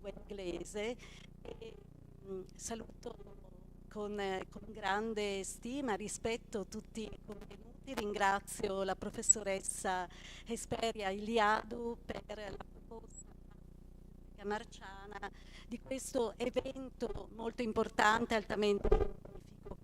lingua inglese e saluto con grande stima, rispetto tutti i contenuti. Ringrazio la professoressa Hesperia Iliadou per la proposta marciana di questo evento molto importante, altamente benefico,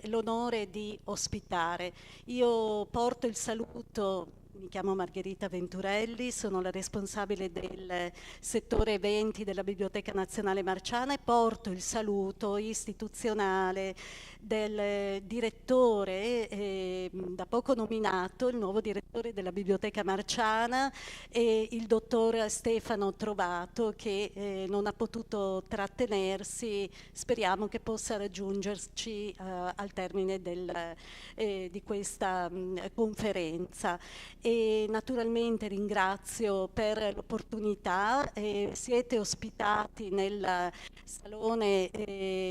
l'onore di ospitare. Io porto il saluto. Mi chiamo Margherita Venturelli, sono la responsabile del settore eventi della Biblioteca Nazionale Marciana e porto il saluto istituzionale del direttore, da poco nominato, il nuovo direttore della Biblioteca Marciana, il dottor Stefano Trovato, che non ha potuto trattenersi. Speriamo che possa raggiungerci al termine di questa conferenza. E naturalmente ringrazio per l'opportunità. Siete ospitati nel salone,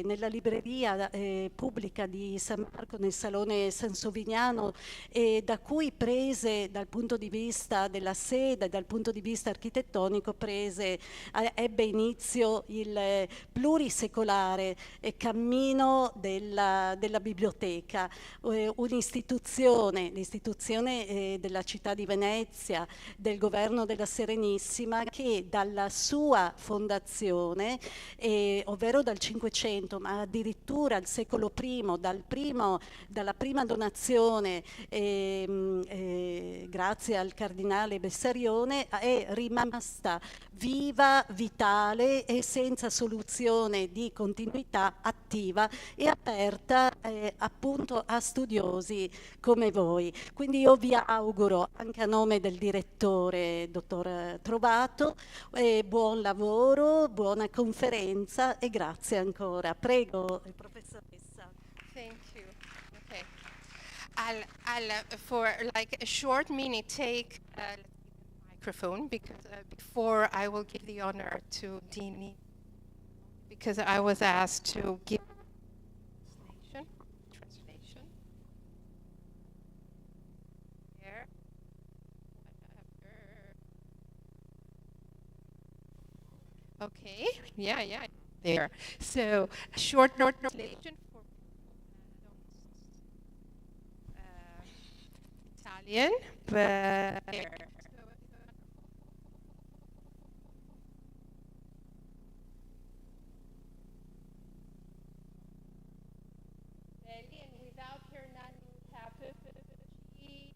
nella libreria pubblica di San Marco, nel salone Sansovignano, da cui prese, dal punto di vista della sede, dal punto di vista architettonico, ebbe inizio il plurisecolare cammino della biblioteca, l'istituzione della città di Venezia, del governo della Serenissima, che dalla sua fondazione, ovvero dal Cinquecento, ma addirittura al secolo I, dalla prima donazione, grazie al cardinale Bessarione, è rimasta viva, vitale e senza soluzione di continuità, attiva e aperta appunto a studiosi come voi. Quindi io vi auguro, anche a nome del direttore, dottor Trovato, buon lavoro, buona conferenza e grazie ancora. Prego, professoressa. Thank you. Okay. I'll for like a short minute take the microphone because before I will give the honor to Dini, because I was asked to give translation. Here. Okay. Yeah. There. So a short translation for Italian, but and without her not she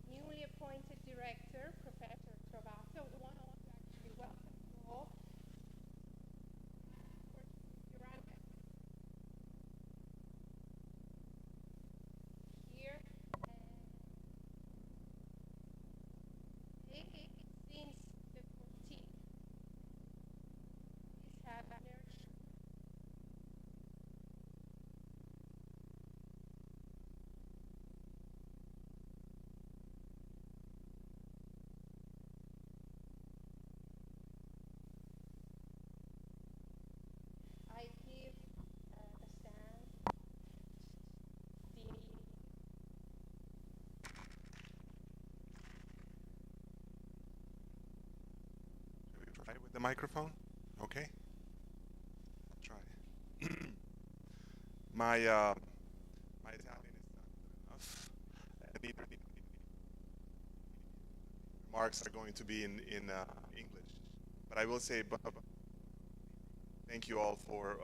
newly appointed director, Professor Trovato, the one I want to actually welcome you all. Here, since the 14th, have I give the stand the Should we try with the microphone? Okay. Try. My Italian is not good enough. Neither remarks are going to be in English, but I will say thank you all for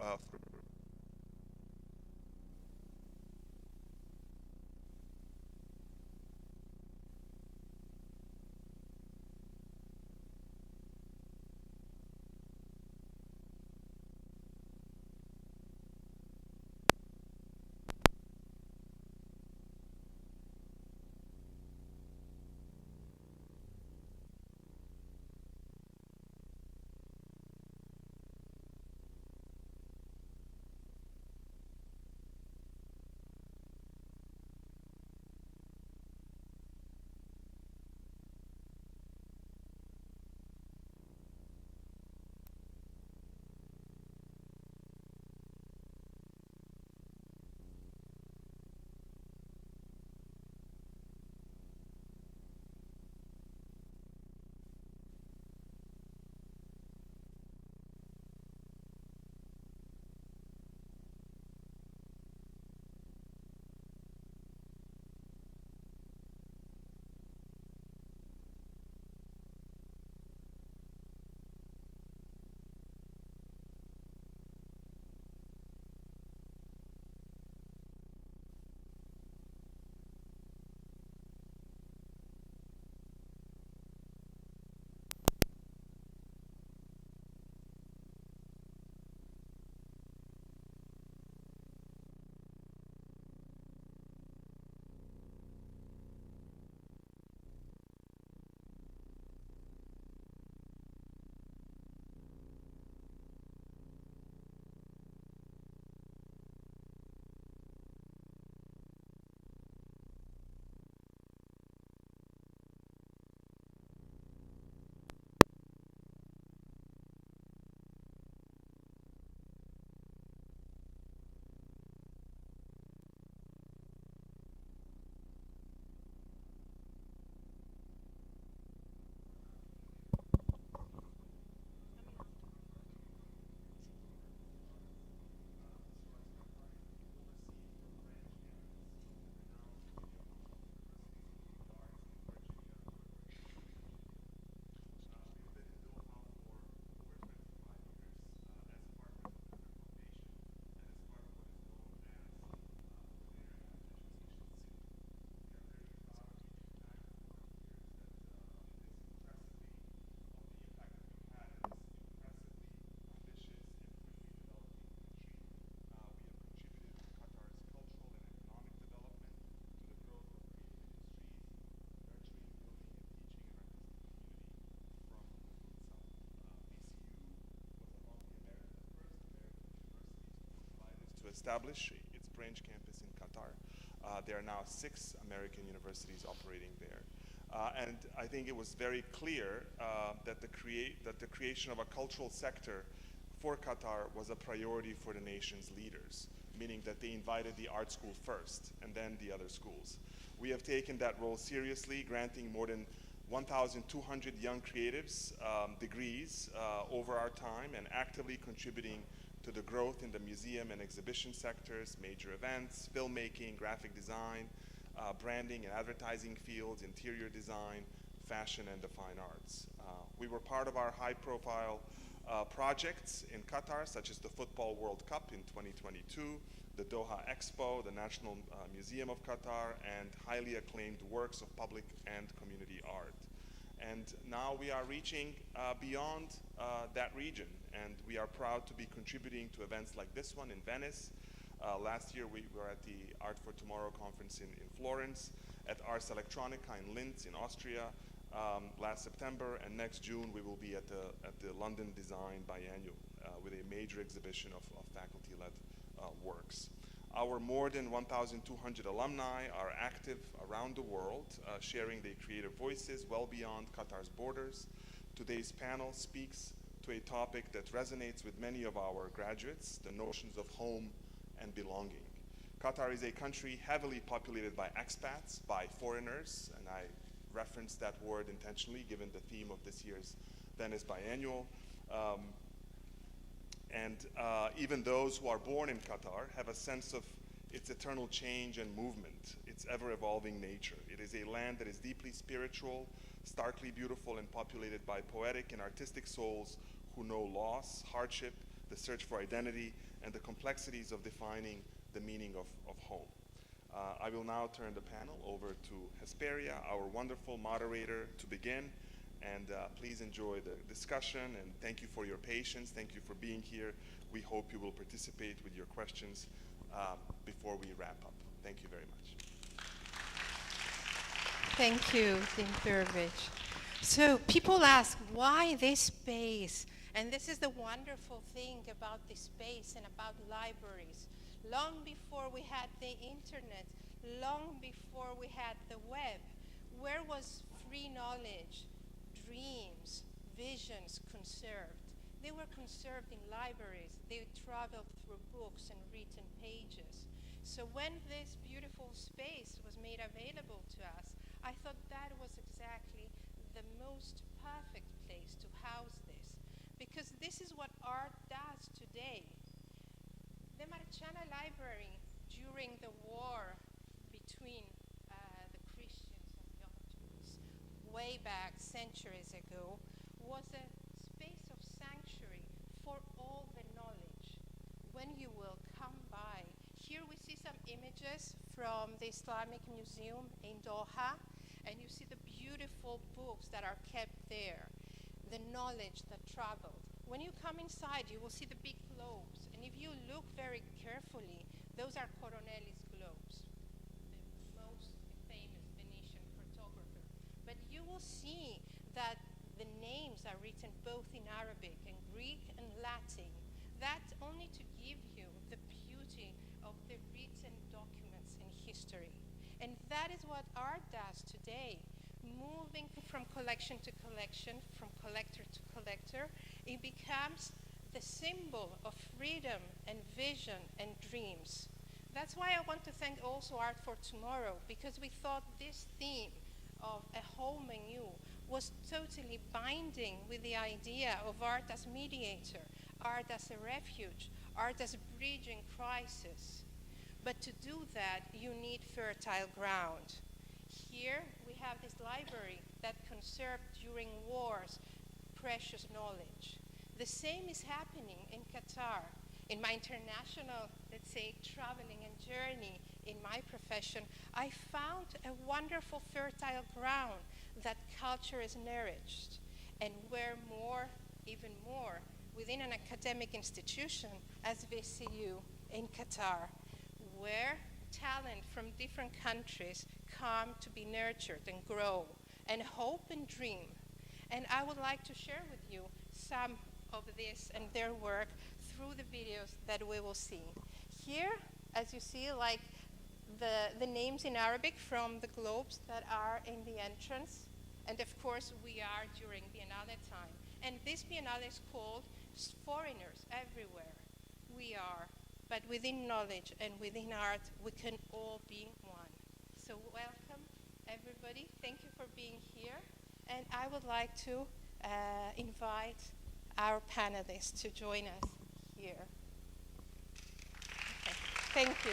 establish its branch campus in Qatar. There are now 6 American universities operating there. And I think it was very clear that the creation of a cultural sector for Qatar was a priority for the nation's leaders, meaning that they invited the art school first and then the other schools. We have taken that role seriously, granting more than 1,200 young creatives degrees over our time, and actively contributing to the growth in the museum and exhibition sectors, major events, filmmaking, graphic design, branding and advertising fields, interior design, fashion, and the fine arts. We were part of our high-profile projects in Qatar, such as the Football World Cup in 2022, the Doha Expo, the National Museum of Qatar, and highly acclaimed works of public and community art. And now we are reaching beyond that region, and we are proud to be contributing to events like this one in Venice. Last year we were at the Art for Tomorrow conference in Florence, at Ars Electronica in Linz in Austria last September, and next June we will be at the London Design Biennial with a major exhibition of faculty-led works. Our more than 1,200 alumni are active around the world, sharing their creative voices well beyond Qatar's borders. Today's panel speaks to a topic that resonates with many of our graduates, the notions of home and belonging. Qatar is a country heavily populated by expats, by foreigners, and I referenced that word intentionally given the theme of this year's Venice Biennial. And even those who are born in Qatar have a sense of its eternal change and movement, its ever-evolving nature. It is a land that is deeply spiritual, starkly beautiful, and populated by poetic and artistic souls who know loss, hardship, the search for identity, and the complexities of defining the meaning of home. I will now turn the panel over to Hesperia, our wonderful moderator, to begin. And please enjoy the discussion, and thank you for your patience. Thank you for being here. We hope you will participate with your questions before we wrap up. Thank you very much. Thank you, Dean Burbage. So people ask, why this space? And this is the wonderful thing about this space and about libraries. Long before we had the internet, long before we had the web, where was free knowledge, dreams, visions conserved? They were conserved in libraries. They traveled through books and written pages. So when this beautiful space was made available to us, I thought that was exactly the most perfect place to house this, because this is what art does today. The Marciana Library, during the war between the Christians and the Ottomans, way back centuries ago, was a space of sanctuary for all the knowledge. When you will come by, here we see some images from the Islamic Museum in Doha, and you see the beautiful books that are kept there, the knowledge that traveled. When you come inside, you will see the big globes, and if you look very carefully, those are Coronelli's globes, the most famous Venetian photographer. But you will see that the names are written both in Arabic and Greek and Latin. That's only to give you the beauty of the written documents in history. And that is what art does today. Moving from collection to collection, from collector to collector, it becomes the symbol of freedom and vision and dreams. That's why I want to thank also Art for Tomorrow, because we thought this theme of A Home Anew was totally binding with the idea of art as mediator, art as a refuge, art as bridging crisis. But to do that, you need fertile ground. Here we have this library that conserved during wars precious knowledge. The same is happening in Qatar. In my international, let's say, traveling and journey in my profession, I found a wonderful fertile ground that culture is nourished, and where more, even more, within an academic institution as VCU in Qatar, where talent from different countries come to be nurtured and grow, and hope and dream. And I would like to share with you some of this and their work through the videos that we will see. here, as you see, like the names in Arabic from the globes that are in the entrance. And of course, we are during Biennale time. And this Biennale is called Foreigners Everywhere. We are, but within knowledge and within art, we can all be one. So welcome, everybody. Thank you for being here. And I would like to invite our panelists to join us here. Okay. Thank you.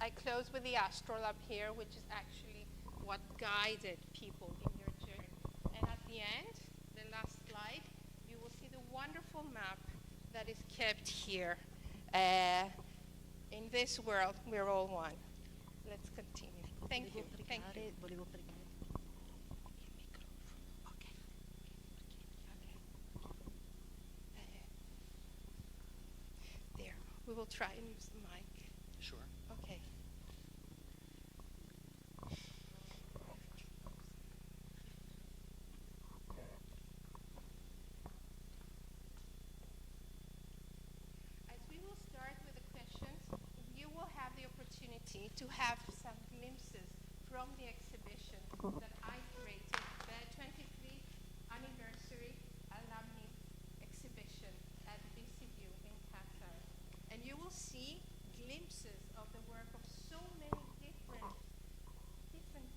I close with the astrolabe here, which is actually what guided people in your journey. And at the end, the last slide, you will see the wonderful map that is kept here. In this world, we're all one. Let's continue. Thank you. Thank you. There. We will try and use the mic. Sure. Okay. As we will start with the questions, you will have the opportunity to have some glimpses from the exhibition that I created, the 23rd anniversary alumni exhibition at VCU in Qatar. And you will see glimpses of the work of so many different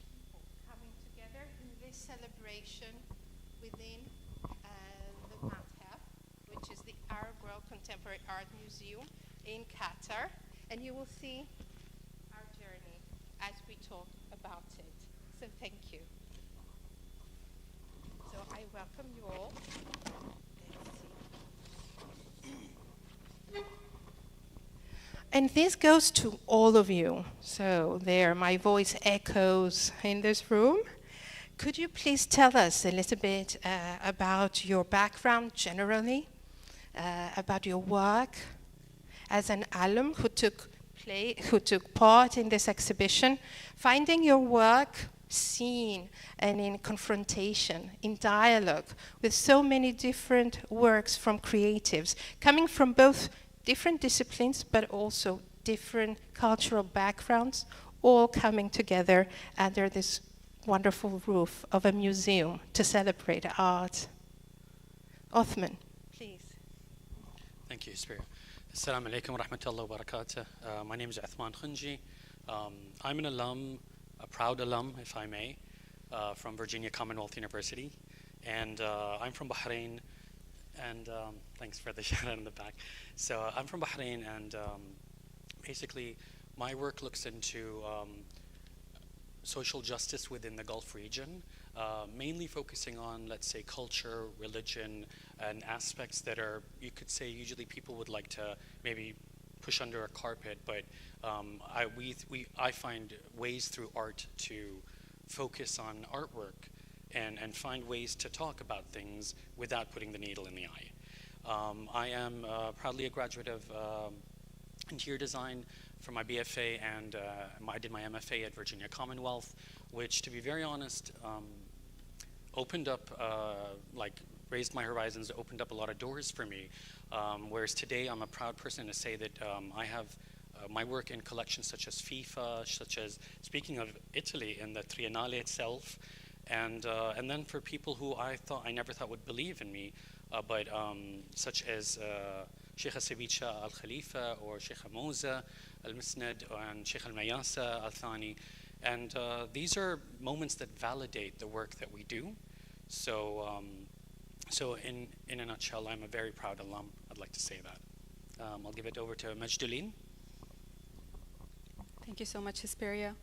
people coming together in this celebration within the Madhab, which is the Arab World Contemporary Art Museum in Qatar. And you will see our journey as we talk about it. So thank you. So I welcome you all. Let's see. And this goes to all of you. So there, my voice echoes in this room. Could you please tell us a little bit about your background generally, about your work as an alum who took part in this exhibition, finding your work seen and in confrontation, in dialogue with so many different works from creatives, coming from both different disciplines, but also different cultural backgrounds, all coming together under this wonderful roof of a museum to celebrate art. Othman, please. Thank you, Hesperia. Assalamu alaikum wa rahmatullahi wa barakatuh. My name is Uthman Khunji. I'm an alum, a proud alum, if I may, from Virginia Commonwealth University. And I'm from Bahrain. And thanks for the shout out in the back. So I'm from Bahrain, and basically my work looks into social justice within the Gulf region, mainly focusing on, let's say, culture, religion, and aspects that are, you could say, usually people would like to maybe push under a carpet, but I find ways through art to focus on artwork and find ways to talk about things without putting the needle in the eye. I am proudly a graduate of interior design for my BFA, and I did my MFA at Virginia Commonwealth, which, to be very honest, opened up, raised my horizons, opened up a lot of doors for me. Whereas today, I'm a proud person to say that I have my work in collections such as FIFA, such as, speaking of Italy, in the Triennale itself, and then for people who I never thought would believe in me, but such as Sheikh Sebicha Al Khalifa or Sheikh Moza Al Misnad and Sheikh Al Mayasa Al Thani, and these are moments that validate the work that we do. So, in a nutshell, I'm a very proud alum. I'd like to say that. I'll give it over to Majduleen. Thank you so much, Hesperia.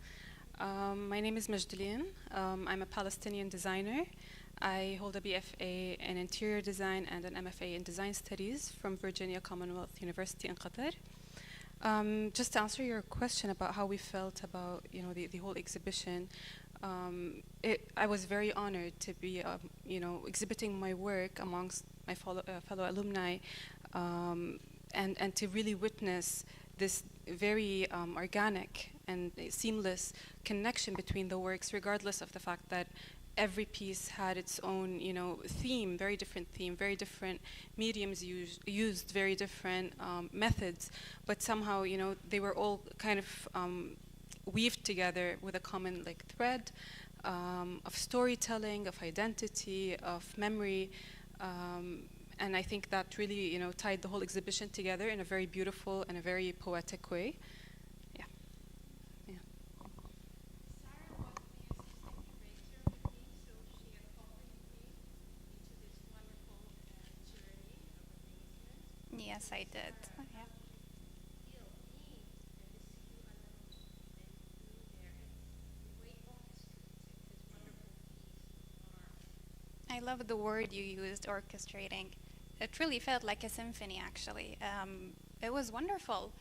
My name is Majduleen. I'm a Palestinian designer. I hold a BFA in interior design and an MFA in design studies from Virginia Commonwealth University in Qatar. Just to answer your question about how we felt about the whole exhibition, I was very honored to be exhibiting my work amongst my fellow alumni, and to really witness this very organic and seamless connection between the works, regardless of the fact that every piece had its own, theme, very different mediums used very different methods, but somehow, they were all kind of weaved together with a common thread of storytelling, of identity, of memory, and I think that really, tied the whole exhibition together in a very beautiful and a very poetic way. Yeah. Yeah. Yes, I did. Yeah. I love the word you used, orchestrating. It really felt like a symphony, actually. It was wonderful.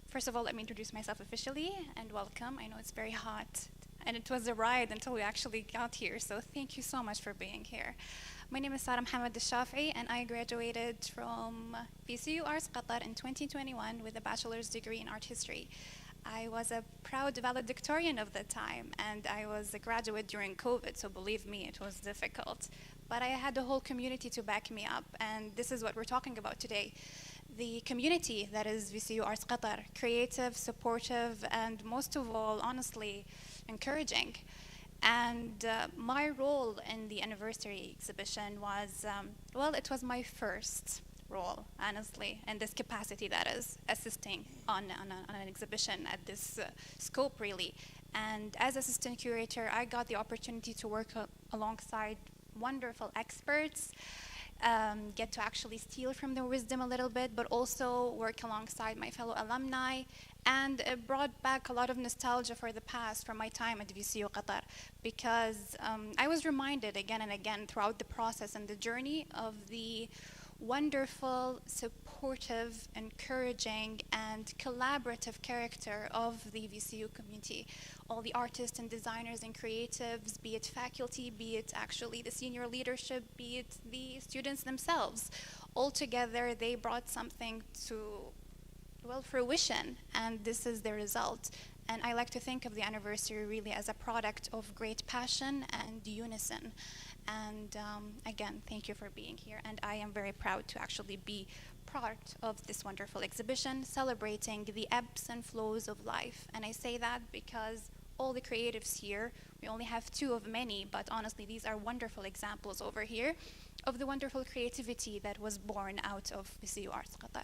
First of all, let me introduce myself officially and welcome. I know it's very hot, and it was a ride until we actually got here, so thank you so much for being here. My name is Sarah Mohammed Al-Shafi, and I graduated from VCU Arts Qatar in 2021 with a bachelor's degree in art history. I was a proud valedictorian of the time, and I was a graduate during COVID, so believe me, it was difficult. But I had the whole community to back me up, and this is what we're talking about today. The community that is VCU Arts Qatar, creative, supportive, and most of all, honestly, encouraging. And my role in the anniversary exhibition was, it was my first role, honestly, in this capacity, that is, assisting on an exhibition at this scope, really. And as assistant curator, I got the opportunity to work alongside wonderful experts, get to actually steal from their wisdom a little bit, but also work alongside my fellow alumni, and it brought back a lot of nostalgia for the past from my time at VCU Qatar, because I was reminded again and again throughout the process and the journey of the wonderful, supportive, encouraging, and collaborative character of the VCU community. All the artists and designers and creatives, be it faculty, be it actually the senior leadership, be it the students themselves, all together they brought something to, fruition, and this is the result. And I like to think of the anniversary really as a product of great passion and unison. And again, thank you for being here. And I am very proud to actually be part of this wonderful exhibition, celebrating the ebbs and flows of life. And I say that because all the creatives here, we only have 2 of many, but honestly, these are wonderful examples over here of the wonderful creativity that was born out of VCU Arts Qatar.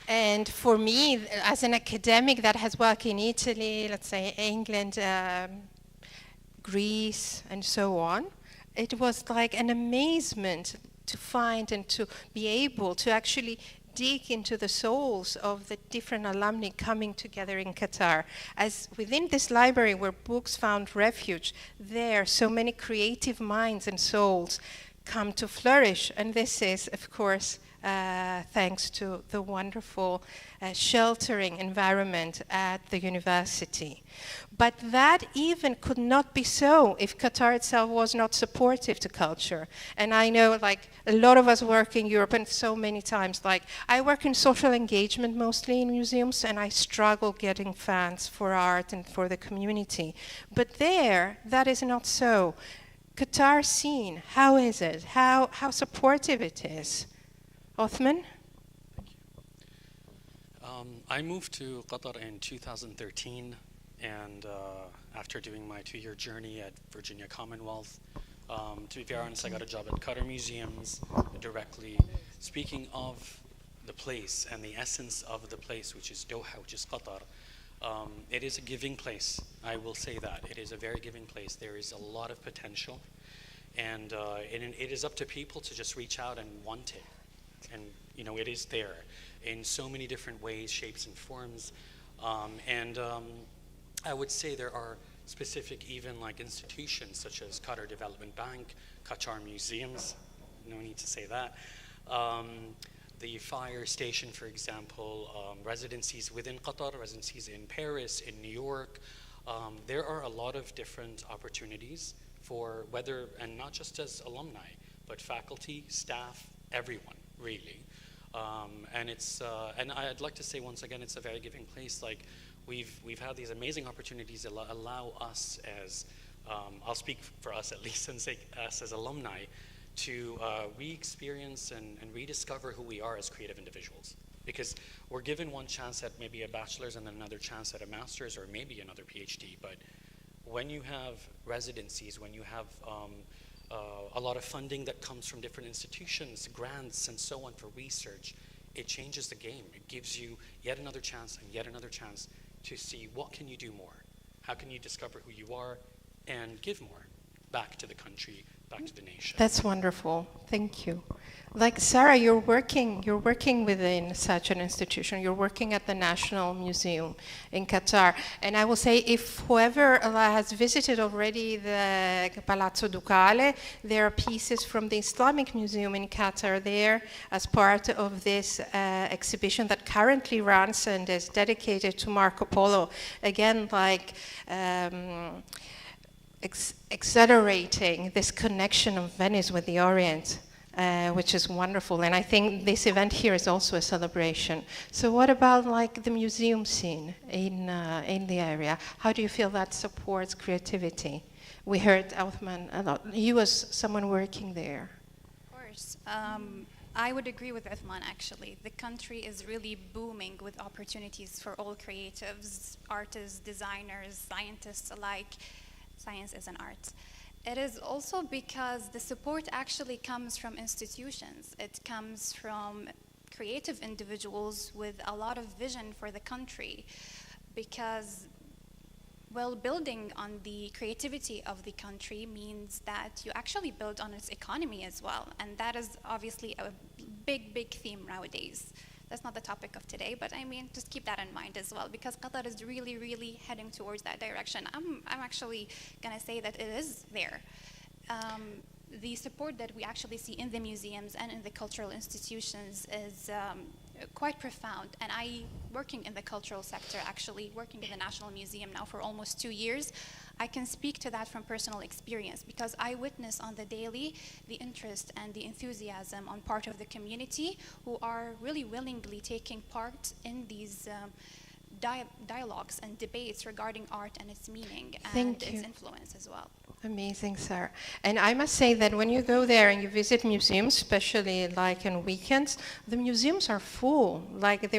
And for me, as an academic that has worked in Italy, let's say England, Greece, and so on, it was like an amazement to find and to be able to actually dig into the souls of the different alumni coming together in Qatar. As within this library where books found refuge, there so many creative minds and souls come to flourish. And this is, of course, thanks to the wonderful sheltering environment at the university. But that even could not be so if Qatar itself was not supportive to culture. And I know, a lot of us work in Europe, and so many times, I work in social engagement mostly in museums, and I struggle getting funds for art and for the community. But there, that is not so. Qatar scene, how is it? How supportive it is? Othman? Thank you. I moved to Qatar in 2013, and after doing my 2-year journey at Virginia Commonwealth, to be very honest, I got a job at Qatar Museums directly. Speaking of the place and the essence of the place, which is Doha, which is Qatar, it is a giving place. I will say that. It is a very giving place. There is a lot of potential, and it is up to people to just reach out and want it. And it is there in so many different ways, shapes, and forms. I would say there are specific even institutions such as Qatar Development Bank, Qatar Museums, no need to say that. The fire station, for example, residencies within Qatar, residencies in Paris, in New York. There are a lot of different opportunities for whether, and not just as alumni, but faculty, staff, everyone. Really, and I'd like to say once again, it's a very giving place. we've had these amazing opportunities that allow us as, I'll speak for us at least and say us as alumni, to re-experience and rediscover who we are as creative individuals. Because we're given one chance at maybe a bachelor's and then another chance at a master's or maybe another PhD, but when you have residencies, when you have a lot of funding that comes from different institutions, grants and so on for research, it changes the game. It gives you yet another chance and yet another chance to see what can you do more? How can you discover who you are and give more back to the country, back to the nation? That's wonderful. Thank you. Like Sarah, you're working within such an institution. You're working at the National Museum in Qatar. And I will say, if whoever has visited already the Palazzo Ducale, there are pieces from the Islamic Museum in Qatar there as part of this exhibition that currently runs and is dedicated to Marco Polo. Again, like accelerating this connection of Venice with the Orient. Which is wonderful, and I think this event here is also a celebration. So what about like the museum scene in the area? How do you feel that supports creativity? We heard Othman a lot. You as someone working there. Of course. I would agree with Othman, actually. The country is really booming with opportunities for all creatives, artists, designers, scientists alike. Science is an art. It is also because the support actually comes from institutions. It comes from creative individuals with a lot of vision for the country, because, well, building on the creativity of the country means that you actually build on its economy as well, and that is obviously a big theme nowadays. That's not the topic of today, but I mean, just keep that in mind as well, because Qatar is really heading towards that direction. I'm actually gonna say that it is there. The support that we actually see in the museums and in the cultural institutions is quite profound. And working in the cultural sector, actually working in the National Museum now for almost 2 years, I can speak to that from personal experience, because I witness on the daily the interest and the enthusiasm on part of the community who are really willingly taking part in these dialogues and debates regarding art and its meaning and its influence as well. Amazing, Sarah. And I must say that when you go there and you visit museums, especially like on weekends, the museums are full. Like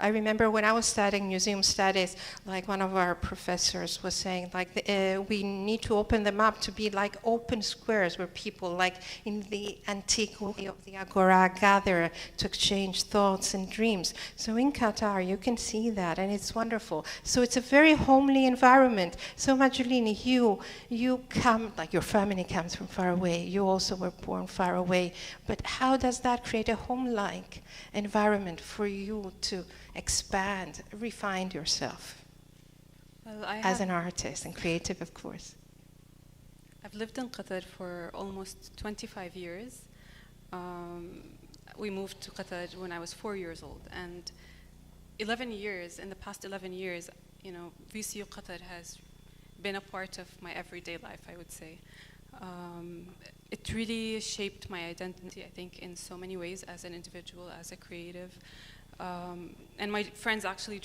I remember when I was studying museum studies, like one of our professors was saying, like we need to open them up to be like open squares where people, like in the antique way of the Agora, gather to exchange thoughts and dreams. So in Qatar, you can see that, and it's wonderful. So it's a very homely environment. So Majolini, you come, like your family comes from far away, you also were born far away, but how does that create a home-like environment for you to expand, refine yourself as an artist and creative, of course? I've lived in Qatar for almost 25 years. We moved to Qatar when I was 4 years old, and in the past 11 years, VCU Qatar has been a part of my everyday life, I would say. It really shaped my identity, I think, in so many ways, as an individual, as a creative. And my friends actually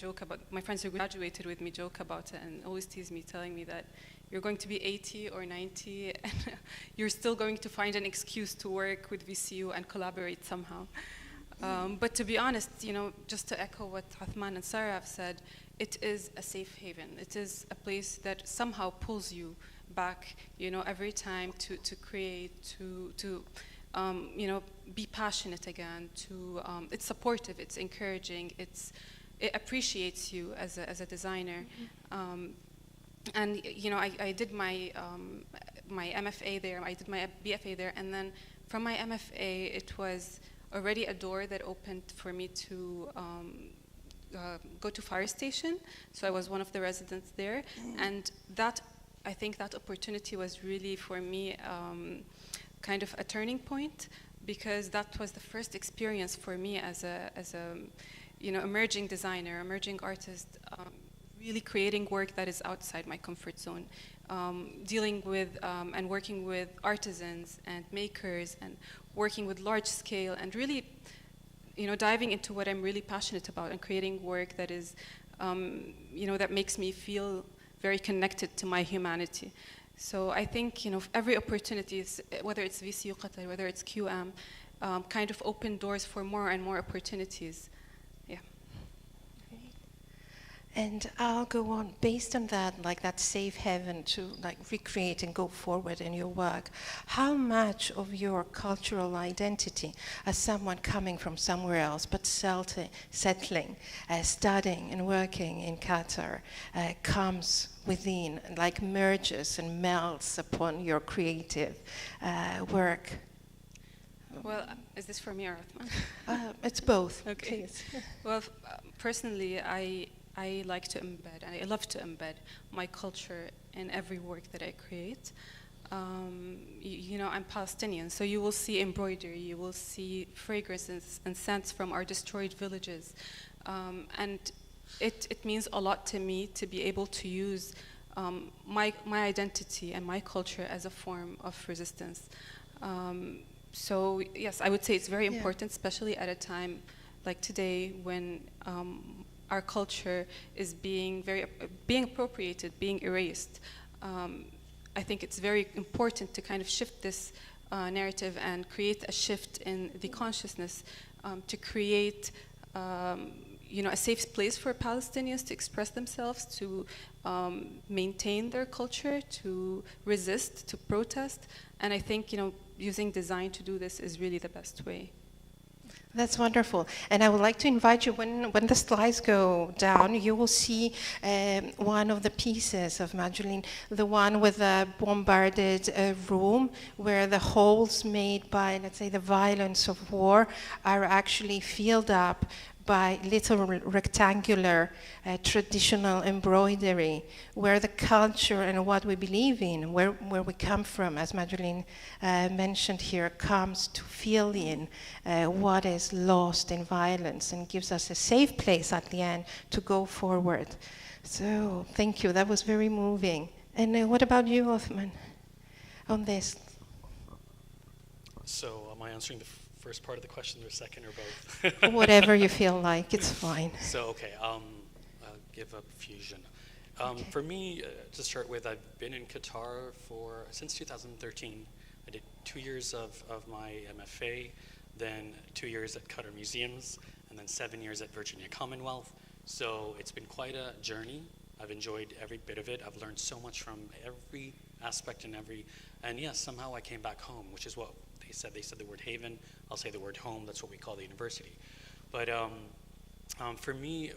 my friends who graduated with me joke about it and always tease me, telling me that you're going to be 80 or 90 and you're still going to find an excuse to work with VCU and collaborate somehow. But to be honest, just to echo what Othman and Sarah have said, it is a safe haven. It is a place that somehow pulls you back, every time to create, to be passionate again. It's supportive, it's encouraging, it appreciates you as a designer. And I did my MFA there. I did my BFA there, and then from my MFA, it was already a door that opened for me to go to Fire Station. So I was one of the residents there, and I think that opportunity was really for me kind of a turning point, because that was the first experience for me as a emerging designer, emerging artist, really creating work that is outside my comfort zone, dealing with and working with artisans and makers and working with large scale and really diving into what I'm really passionate about and creating work that is that makes me feel very connected to my humanity. So I think, every opportunity, whether it's VCU Qatar, whether it's QM, kind of open doors for more and more opportunities. Yeah. And I'll go on, based on that, like that safe haven to recreate and go forward in your work, how much of your cultural identity as someone coming from somewhere else but settling, studying and working in Qatar comes within, merges and melts upon your creative work? Well, is this for me or Uthman? It's both. Okay. Please. Well, personally, I like to embed, and I love to embed my culture in every work that I create. I'm Palestinian, so you will see embroidery, you will see fragrances and scents from our destroyed villages. And it means a lot to me to be able to use my identity and my culture as a form of resistance. So yes, I would say it's very important, especially at a time like today when our culture is being appropriated, being erased. I think it's very important to kind of shift this narrative and create a shift in the consciousness to create a safe place for Palestinians to express themselves, to maintain their culture, to resist, to protest. And I think, using design to do this is really the best way. That's wonderful. And I would like to invite you, when the slides go down, you will see one of the pieces of Majolin, the one with the bombarded room, where the holes made by, let's say, the violence of war are actually filled up by little rectangular traditional embroidery, where the culture and what we believe in, where we come from, as Majolin mentioned here, comes to fill in what is lost in violence and gives us a safe place at the end to go forward. So thank you, that was very moving. And what about you, Othman, on this? So am I answering the first part of the question or second or both? Whatever you feel like, it's fine. So, okay, I'll give a fusion. Okay. For me, to start with, I've been in Qatar since 2013. I did 2 years of my MFA, then 2 years at Qatar Museums, and then 7 years at Virginia Commonwealth. So it's been quite a journey. I've enjoyed every bit of it. I've learned so much from every aspect and yes, somehow I came back home, which is what they said. They said the word haven. I'll say the word home. That's what we call the university. But for me,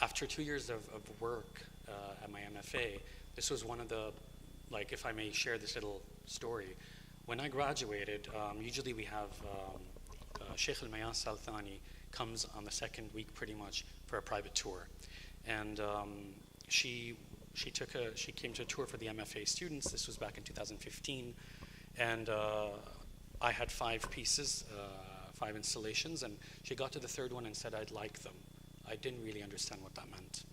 after 2 years of work at my MFA, this was one of the, if I may share this little story. When I graduated, usually we have Sheikh al-Mayas al-Thani comes on the second week pretty much for a private tour. And she came to a tour for the MFA students. This was back in 2015. And I had 5 pieces, 5 installations, and she got to the third one and said, I'd like them. I didn't really understand what that meant.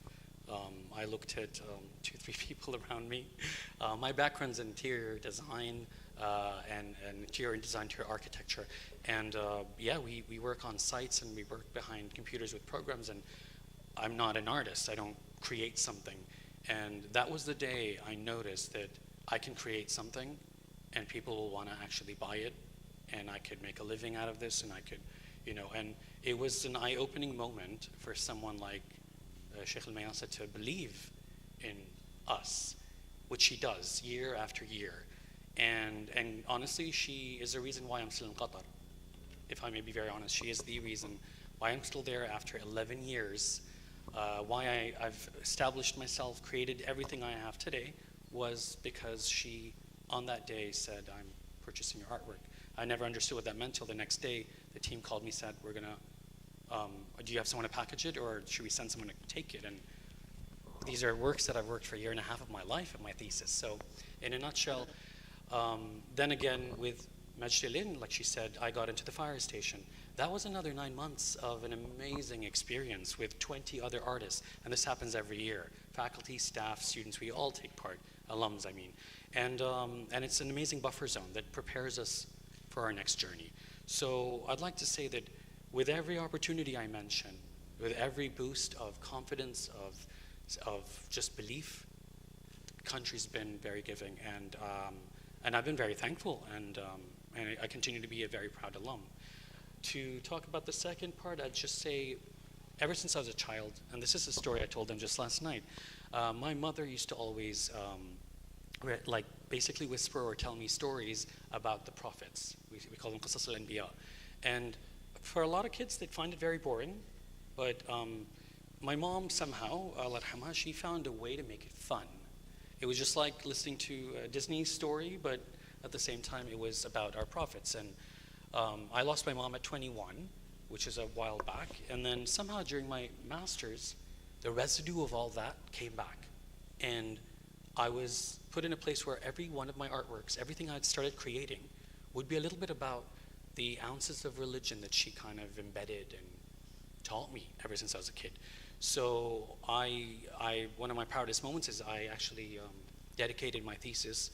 I looked at 2, 3 people around me. My background's in interior design and interior design to architecture. And we work on sites and we work behind computers with programs, and I'm not an artist. I don't create something. And that was the day I noticed that I can create something and people will want to actually buy it, and I could make a living out of this, and I could, and it was an eye-opening moment for someone like Sheikh al-Mayasa to believe in us, which she does year after year. And honestly, she is the reason why I'm still in Qatar. If I may be very honest, she is the reason why I'm still there after 11 years. Why I've established myself, created everything I have today, was because she, on that day, said, I'm purchasing your artwork. I never understood what that meant till the next day. The team called me, said, we're gonna, do you have someone to package it, or should we send someone to take it? And these are works that I've worked for 1.5 years of my life in my thesis. So in a nutshell, then again with Majolin, like she said, I got into the fire station. That was another 9 months of an amazing experience with 20 other artists. And this happens every year. Faculty, staff, students, we all take part, alums, I mean. And it's an amazing buffer zone that prepares us for our next journey. So I'd like to say that with every opportunity I mention, with every boost of confidence, of just belief, the country's been very giving, and I've been very thankful, and I continue to be a very proud alum. To talk about the second part, I'd just say, ever since I was a child, and this is a story I told them just last night, my mother used to always basically whisper or tell me stories about the prophets. We call them qasas al-anbiya. And for a lot of kids, they'd find it very boring, but my mom somehow, Allah yarhamha, she found a way to make it fun. It was just like listening to a Disney story, but at the same time, it was about our prophets. And I lost my mom at 21, which is a while back, and then somehow during my master's, the residue of all that came back. And I was put in a place where every one of my artworks, everything I'd started creating, would be a little bit about the ounces of religion that she kind of embedded and taught me ever since I was a kid. So one of my proudest moments is I actually dedicated my thesis,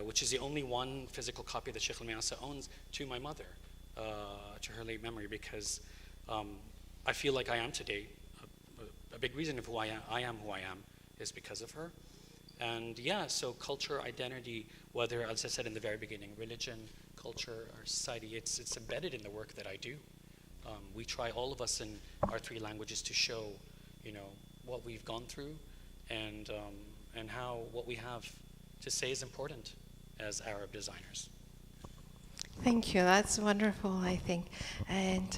which is the only one physical copy that Sheikh Al-Miasa owns, to my mother, to her late memory, because I feel like I am today. A big reason of who I am who I am is because of her. And yeah, so culture, identity, whether, as I said in the very beginning, religion, culture, our society, it's embedded in the work that I do. We try, all of us in our three languages, to show, what we've gone through, and how what we have to say is important as Arab designers. Thank you. That's wonderful, I think. And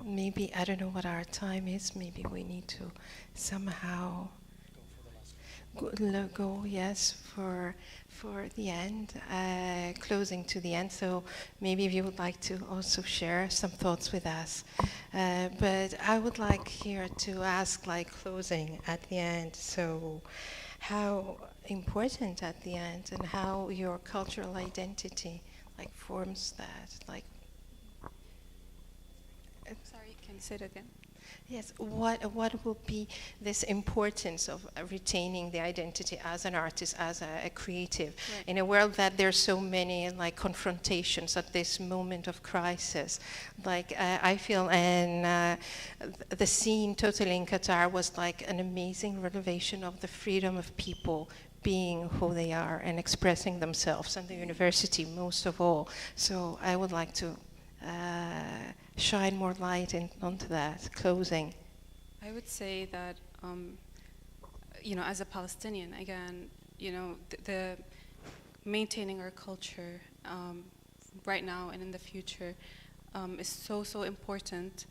maybe, I don't know what our time is. Maybe we need to somehow go, yes, for the end, closing to the end. So maybe if you would like to also share some thoughts with us. But I would like here to ask, closing at the end. So how important at the end, and how your cultural identity forms that, Sorry, can you say it again? Yes, what will be this importance of retaining the identity as an artist, as a creative, right, in a world that there's so many confrontations at this moment of crisis? I feel, and the scene totally in Qatar was an amazing revelation of the freedom of people being who they are and expressing themselves, and the university most of all. So I would like to shine more light onto that. Closing. I would say that, as a Palestinian, again, the maintaining our culture right now and in the future is so important,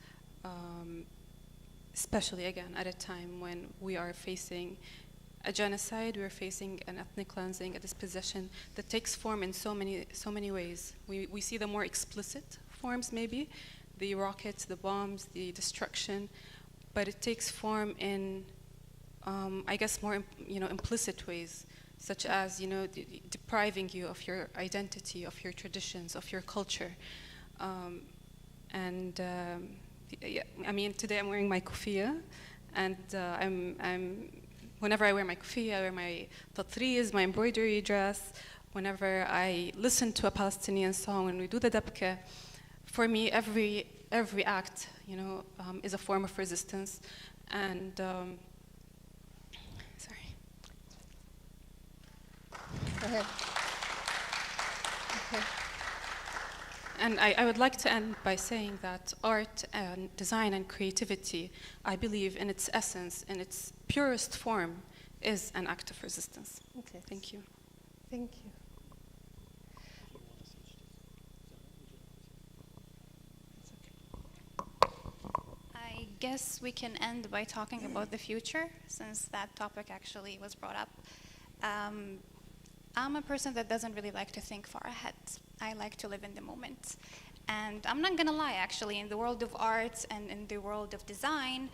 especially, again, at a time when we are facing a genocide, we're facing an ethnic cleansing, a dispossession that takes form in so many ways. We see the more explicit forms, maybe, the rockets, the bombs, the destruction, but it takes form in, I guess, more implicit ways, such as depriving you of your identity, of your traditions, of your culture, yeah, I mean, today I'm wearing my kufiya, and whenever I wear my kufiya, I wear my tatriz, my embroidery dress. Whenever I listen to a Palestinian song, when we do the dabka, for me, every act, is a form of resistance. And sorry. Go ahead. Okay. And I would like to end by saying that art and design and creativity, I believe, in its essence, in its purest form, is an act of resistance. Okay. Thank you. Thank you. I guess we can end by talking about the future, since that topic actually was brought up. I'm a person that doesn't really like to think far ahead. I like to live in the moment. And I'm not gonna lie, actually, in the world of art and in the world of design,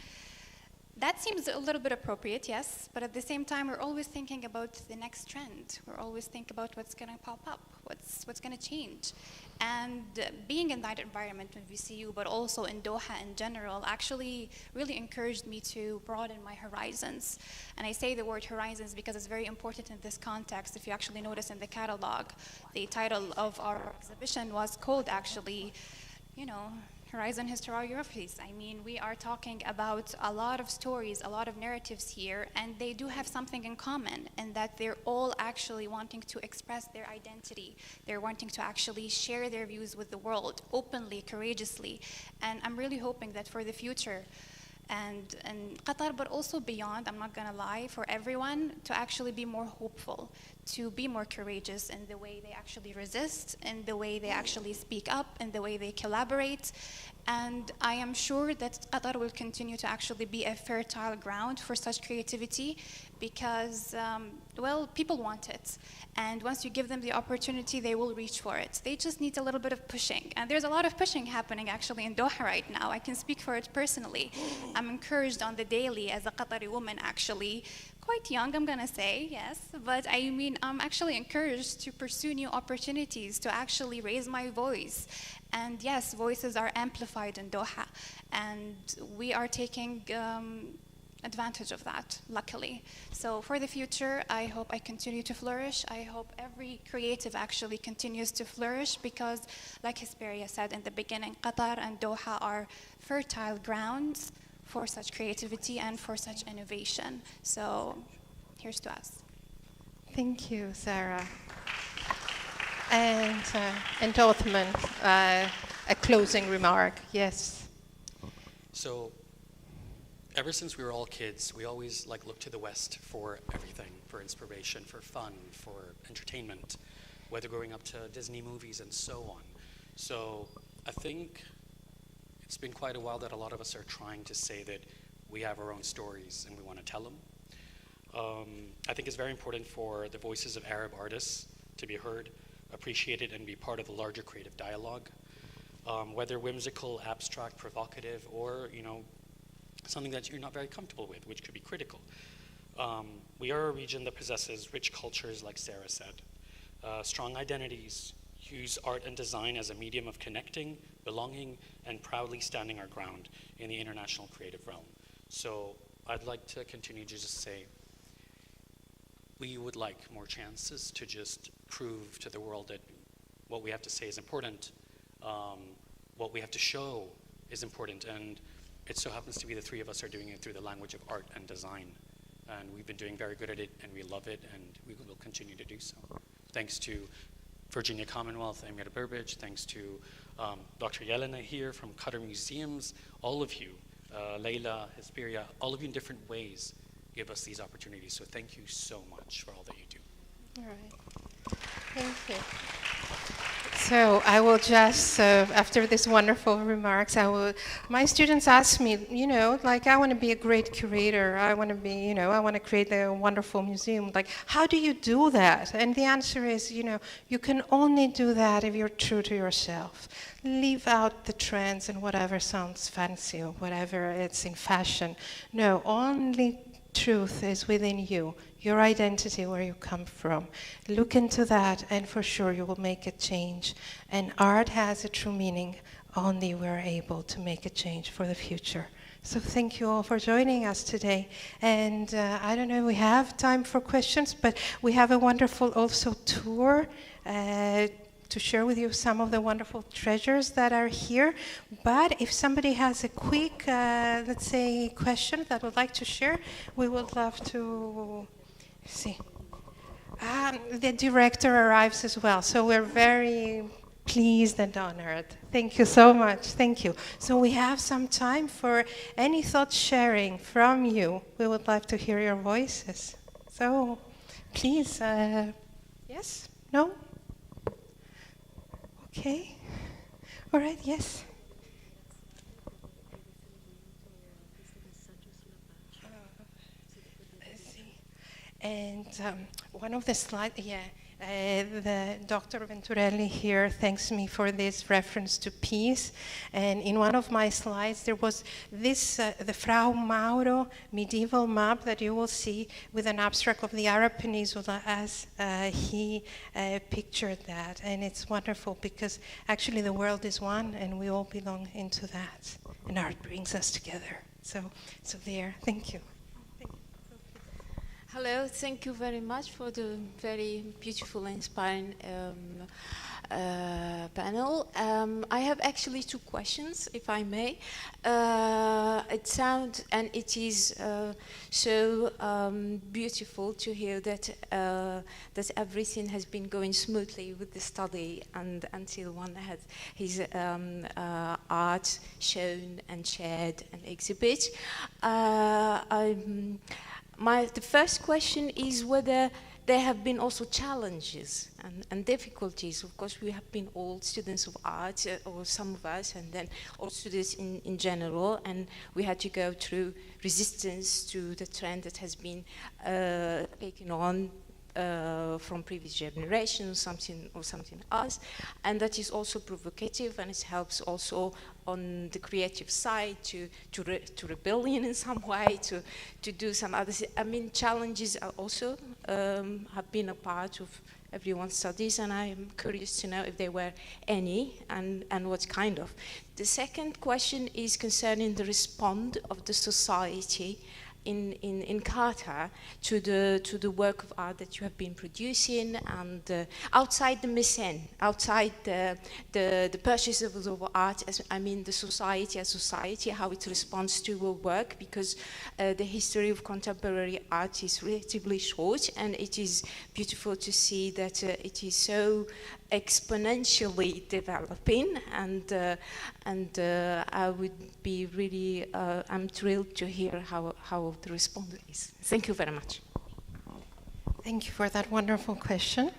that seems a little bit appropriate, yes, but at the same time, we're always thinking about the next trend. We're always thinking about what's gonna pop up, what's gonna change. And being in that environment with VCU, but also in Doha in general, actually really encouraged me to broaden my horizons. And I say the word horizons because it's very important in this context. If you actually notice in the catalog, the title of our exhibition was called actually, horizon historiographies. I mean, we are talking about a lot of stories, a lot of narratives here, and they do have something in common, and that they're all actually wanting to express their identity. They're wanting to actually share their views with the world openly, courageously. And I'm really hoping that for the future, and in Qatar, but also beyond, I'm not gonna lie, for everyone to actually be more hopeful, to be more courageous in the way they actually resist, in the way they actually speak up, in the way they collaborate. And I am sure that Qatar will continue to actually be a fertile ground for such creativity because, well, people want it. And once you give them the opportunity, they will reach for it. They just need a little bit of pushing. And there's a lot of pushing happening actually in Doha right now. I can speak for it personally. I'm encouraged on the daily as a Qatari woman actually. Quite young, I'm gonna say, yes. But I mean, I'm actually encouraged to pursue new opportunities, to actually raise my voice. And yes, voices are amplified in Doha. And we are taking advantage of that, luckily. So for the future, I hope I continue to flourish. I hope every creative actually continues to flourish because, like Hesperia said in the beginning, Qatar and Doha are fertile grounds for such creativity and for such innovation. So here's to us. Thank you, Sarah. And Othman, a closing remark, yes. So, ever since we were all kids, we always looked to the West for everything, for inspiration, for fun, for entertainment, whether growing up to Disney movies and so on. So, I think it's been quite a while that a lot of us are trying to say that we have our own stories and we want to tell them. I think it's very important for the voices of Arab artists to be heard, appreciated, and be part of the larger creative dialogue. Whether whimsical, abstract, provocative, or something that you're not very comfortable with, which could be critical. We are a region that possesses rich cultures, like Sarah said, strong identities, use art and design as a medium of connecting, belonging, and proudly standing our ground in the international creative realm. So I'd like to continue to just say, we would like more chances to just prove to the world that what we have to say is important, what we have to show is important, and it so happens to be the three of us are doing it through the language of art and design. And we've been doing very good at it, and we love it, and we will continue to do so. Thanks to Virginia Commonwealth, Amira Burbage, thanks to Dr. Yelena here from Qatar Museums, all of you, Layla, Hesperia, all of you in different ways give us these opportunities. So thank you so much for all that you do. All right. Thank you. So I will just, after these wonderful remarks, my students ask me, I want to be a great curator. I want to be, I want to create a wonderful museum. How do you do that? And the answer is, you can only do that if you're true to yourself. Leave out the trends and whatever sounds fancy or whatever it's in fashion. No, only truth is within you. Your identity, where you come from. Look into that, and for sure you will make a change. And art has a true meaning. Only we're able to make a change for the future. So thank you all for joining us today. And I don't know if we have time for questions, but we have a wonderful also tour to share with you some of the wonderful treasures that are here. But if somebody has a quick, let's say, question that would like to share, we would love to see. The director arrives as well, so we're very pleased and honored. Thank you so much. Thank you. So we have some time for any thought sharing from you. We would like to hear your voices. So please, yes? No? Okay. All right, yes. And one of the slides, the Dr. Venturelli here thanks me for this reference to peace. And in one of my slides, there was this, the Frau Mauro medieval map that you will see with an abstract of the Arab Peninsula as he pictured that. And it's wonderful because actually the world is one and we all belong into that. And art brings us together. So there, thank you. Hello, thank you very much for the very beautiful and inspiring panel. I have actually two questions, if I may. It is so beautiful to hear that that everything has been going smoothly with the study, and until one had his art shown and shared and exhibit. The first question is whether there have been also challenges and difficulties. Of course, we have been all students of art, or some of us, and then all students in general, and we had to go through resistance to the trend that has been taken on from previous generations, something else, and that is also provocative, and it helps also on the creative side to rebellion in some way, to do some other. I mean, challenges are also have been a part of everyone's studies, and I am curious to know if there were any, and what kind of. The second question is concerning the response of the society in Qatar to the work of art that you have been producing, and outside the mécène, outside the purchasers of art, I mean the society as society, how it responds to your work, because the history of contemporary art is relatively short, and it is beautiful to see that it is so exponentially developing, and I would be really, I'm thrilled to hear how the response is. Thank you very much. Thank you for that wonderful question.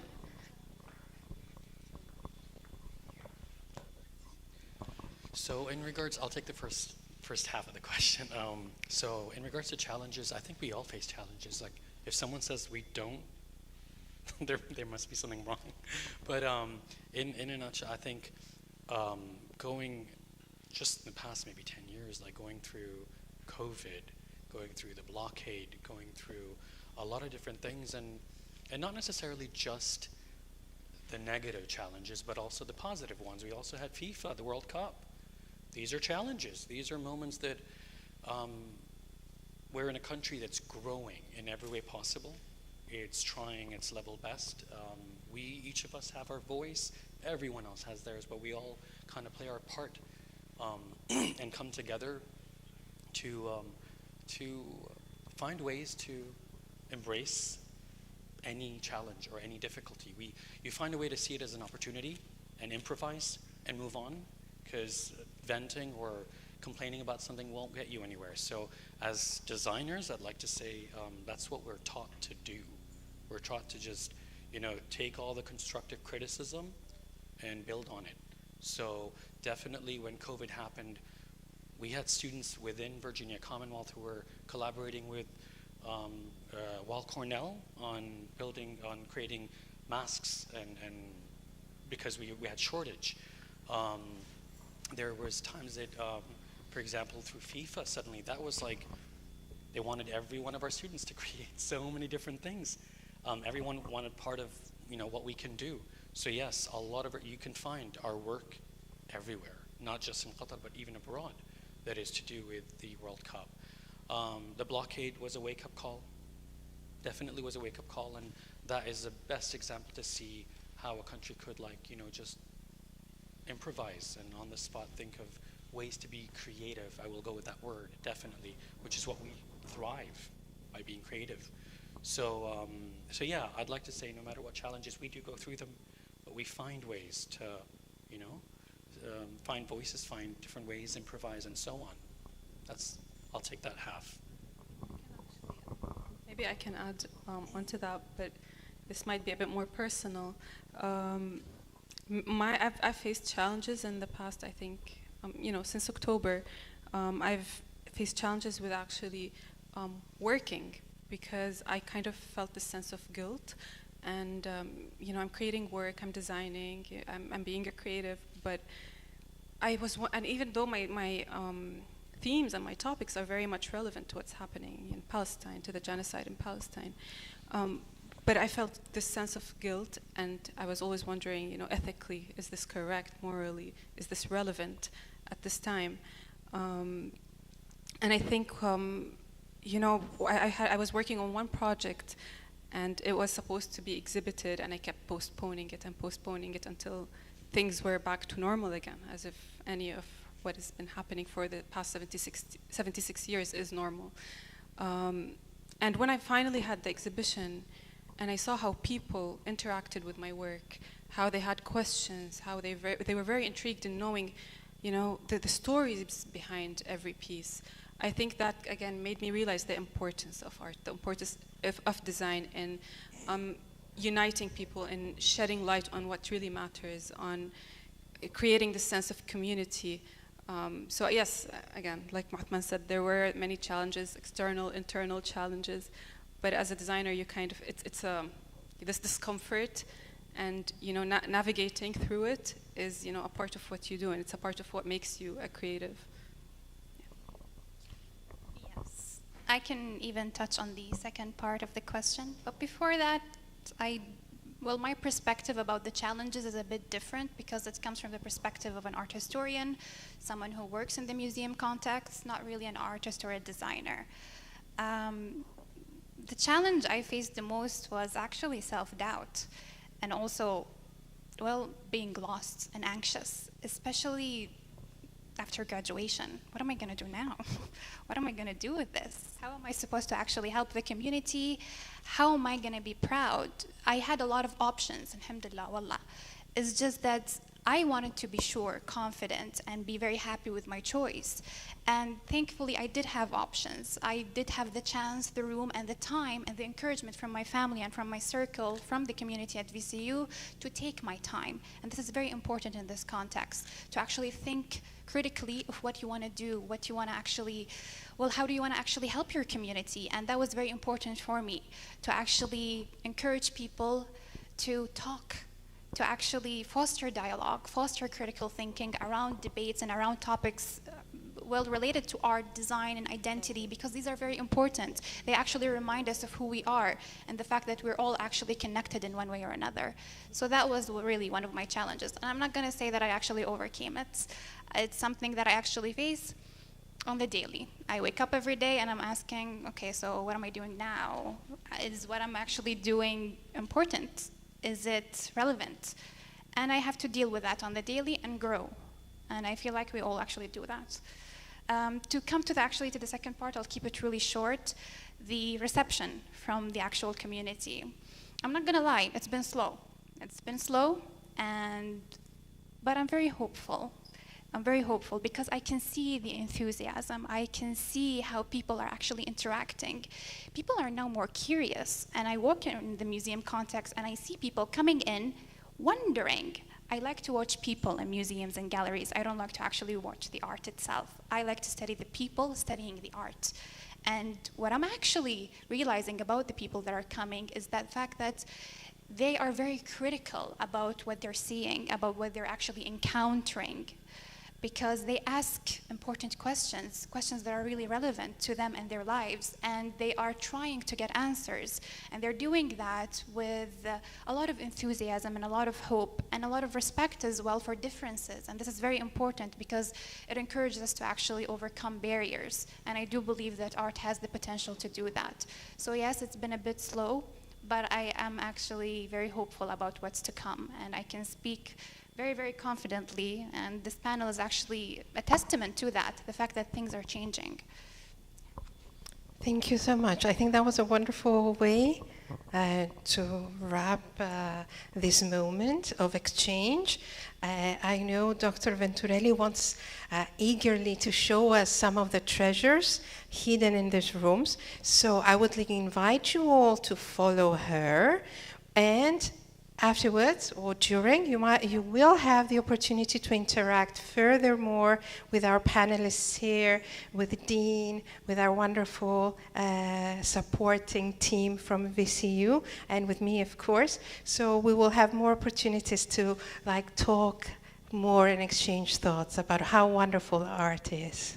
So in regards, I'll take the first half of the question. So in regards to challenges, I think we all face challenges. Like if someone says we don't, there must be something wrong. But in a nutshell, I think going just in the past maybe 10 years, like going through COVID, going through the blockade, going through a lot of different things, and not necessarily just the negative challenges, but also the positive ones. We also had FIFA, the World Cup. These are challenges. These are moments that we're in a country that's growing in every way possible. It's trying its level best. Each of us have our voice. Everyone else has theirs, but we all kind of play our part and come together to find ways to embrace any challenge or any difficulty. You find a way to see it as an opportunity and improvise and move on, because venting or complaining about something won't get you anywhere. So as designers, I'd like to say that's what we're taught to do. We're taught to just, take all the constructive criticism and build on it. So definitely when COVID happened, we had students within Virginia Commonwealth who were collaborating with Weill Cornell on creating masks, and because we had shortage. There was times that, for example, through FIFA, suddenly that was like, they wanted every one of our students to create so many different things. Everyone wanted part of, what we can do. So yes, a lot of it, you can find our work everywhere, not just in Qatar, but even abroad, that is to do with the World Cup. The blockade was a wake-up call, definitely was a wake-up call, and that is the best example to see how a country could, just improvise and on the spot think of ways to be creative. I will go with that word, definitely, which is what we thrive, by being creative. So yeah, I'd like to say no matter what challenges, we do go through them, but we find ways to, find voices, find different ways, improvise, and so on. I'll take that half. Maybe I can add onto that, but this might be a bit more personal. I've faced challenges in the past, I think, since October. I've faced challenges with actually working, because I kind of felt this sense of guilt. And, I'm creating work, I'm designing, I'm being a creative, but and even though my themes and my topics are very much relevant to what's happening in Palestine, to the genocide in Palestine, but I felt this sense of guilt, and I was always wondering, ethically, is this correct? Morally, is this relevant at this time? And I think, I was working on one project, And it was supposed to be exhibited, and I kept postponing it until things were back to normal again, as if any of what has been happening for the past 76 years is normal. And when I finally had the exhibition, and I saw how people interacted with my work, how they had questions, how they were very intrigued in knowing, the stories behind every piece. I think that, again, made me realize the importance of art, the importance of design in uniting people and shedding light on what really matters, on creating this sense of community. So yes, again, like Mohamed said, there were many challenges, external, internal challenges, but as a designer, you kind of, it's this discomfort, and navigating through it is a part of what you do, and it's a part of what makes you a creative. Yes, I can even touch on the second part of the question, but before that, my perspective about the challenges is a bit different because it comes from the perspective of an art historian, someone who works in the museum context, not really an artist or a designer. The challenge I faced the most was actually self-doubt, and also, being lost and anxious, especially after graduation. What am I going to do now? What am I going to do with this? How am I supposed to actually help the community? How am I going to be proud? I had a lot of options, alhamdulillah, wallah. It's just that I wanted to be sure, confident, and be very happy with my choice. And thankfully, I did have options. I did have the chance, the room, and the time, and the encouragement from my family and from my circle, from the community at VCU, to take my time. And this is very important in this context, to actually think critically of what you want to do, what you want to actually, how do you want to actually help your community? And that was very important for me, to actually encourage people to talk, to actually foster dialogue, foster critical thinking around debates and around topics related to art, design, and identity, because these are very important. They actually remind us of who we are and the fact that we're all actually connected in one way or another. So that was really one of my challenges. And I'm not going to say that I actually overcame it. It's something that I actually face on the daily. I wake up every day and I'm asking, okay, so what am I doing now? Is what I'm actually doing important? Is it relevant? And I have to deal with that on the daily and grow. And I feel like we all actually do that. To come to the second part, I'll keep it really short. The reception from the actual community. I'm not gonna lie, it's been slow. It's been slow, but I'm very hopeful. I'm very hopeful because I can see the enthusiasm. I can see how people are actually interacting. People are now more curious, and I walk in the museum context and I see people coming in wondering. I like to watch people in museums and galleries. I don't like to actually watch the art itself. I like to study the people studying the art. And what I'm actually realizing about the people that are coming is that fact that they are very critical about what they're seeing, about what they're actually encountering, because they ask important questions that are really relevant to them and their lives, and they are trying to get answers. And they're doing that with a lot of enthusiasm and a lot of hope and a lot of respect as well for differences. And this is very important because it encourages us to actually overcome barriers. And I do believe that art has the potential to do that. So yes, it's been a bit slow, but I am actually very hopeful about what's to come. And I can speak very, very confidently, and this panel is actually a testament to that, the fact that things are changing. Thank you so much. I think that was a wonderful way to wrap this moment of exchange. I know Dr. Venturelli wants eagerly to show us some of the treasures hidden in these rooms, so I would invite you all to follow her, and afterwards or during, you will have the opportunity to interact furthermore with our panelists here, with Dean, with our wonderful supporting team from VCU, and with me, of course. So we will have more opportunities to talk more and exchange thoughts about how wonderful art is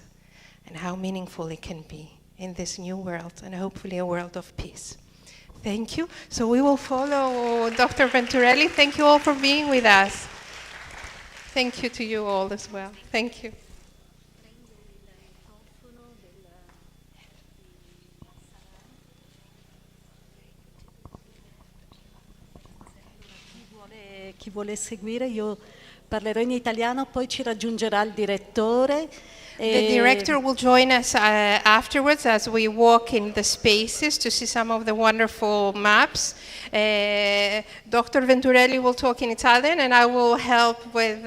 and how meaningful it can be in this new world, and hopefully a world of peace. Thank you. So we will follow Dr. Venturelli. Thank you all for being with us. Thank you to you all as well. Thank you. chi vuole seguire. Io parlerò in italiano, poi ci raggiungerà il direttore. The director will join us afterwards as we walk in the spaces to see some of the wonderful maps. Dr. Venturelli will talk in Italian and I will help with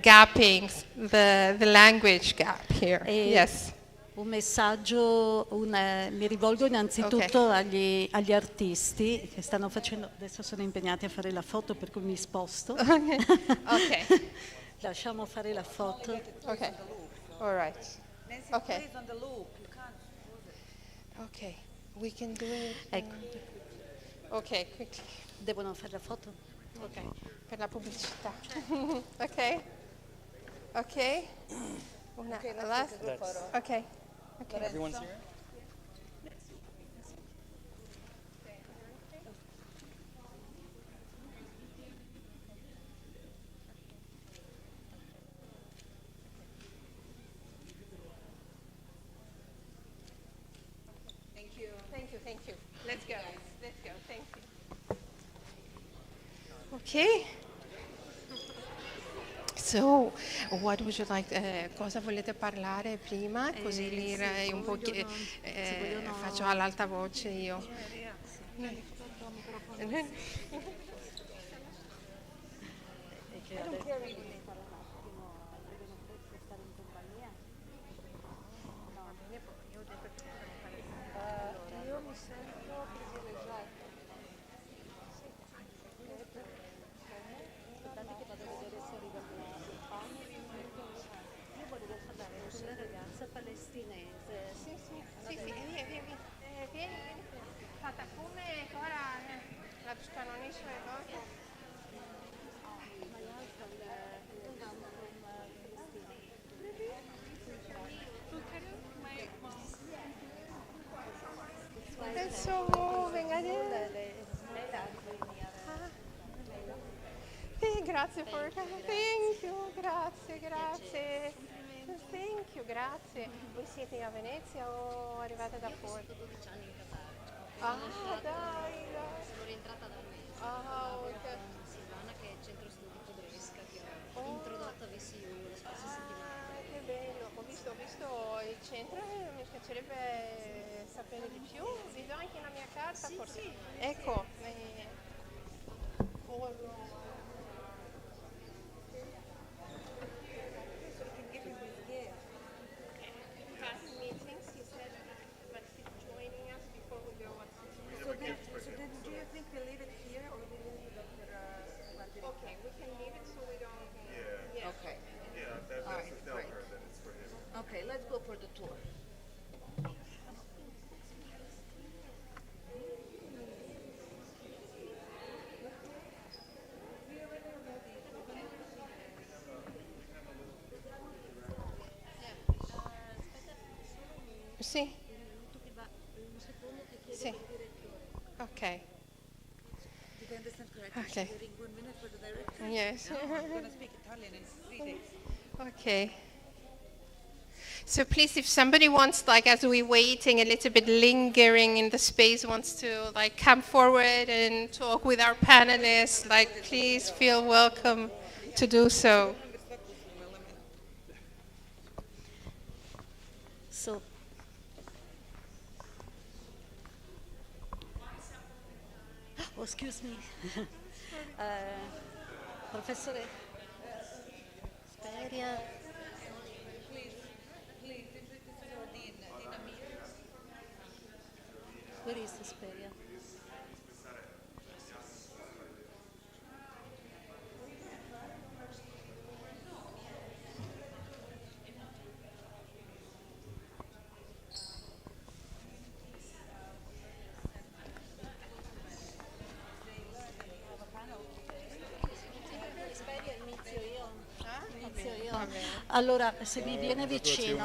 gapping the language gap here. Yes. Un messaggio, mi rivolgo innanzitutto agli artisti che stanno facendo, adesso sono impegnati a fare la foto per cui mi sposto. Okay. Lasciamo fare la foto. Okay. All right. Okay. Okay. We can do it. Ecco. Okay, quickly. Devono fare la foto? Ok. Per la pubblicità. Ok. Ok. Una last. Ok. Okay. Everyone's here? Thank you. Let's go. Thank you. Okay. So, what would you like? Cosa volete parlare prima? Così lì un po' faccio all'alta voce io. Grazie for thank you, grazie. Thank you, grazie. Voi siete a Venezia o arrivate da fuori? 12 anni in Qatar. Dai. Sono rientrata dal mese. Ok. Silvana, che è il centro studi tedesca, che ho introdotto a VCU le scorse settimane. Che bello, ho visto il centro e mi piacerebbe sapere di più. Vedo anche la mia carta, Sì, forse. sì. Ecco. Okay, let's go for the tour. Sì. Sì. Ok. Did I understand correctly? Okay. You're waiting 1 minute for the director? Yes. No, I'm going to speak Italian in 3 days. Okay. So please, if somebody wants, like, as we're waiting, a little bit lingering in the space, wants to, like, come forward and talk with our panelists, like, please feel welcome to do so. So, oh, excuse me. Professore Hesperia. Where is Hesperia? Inizio io. Allora, se mi viene vicino.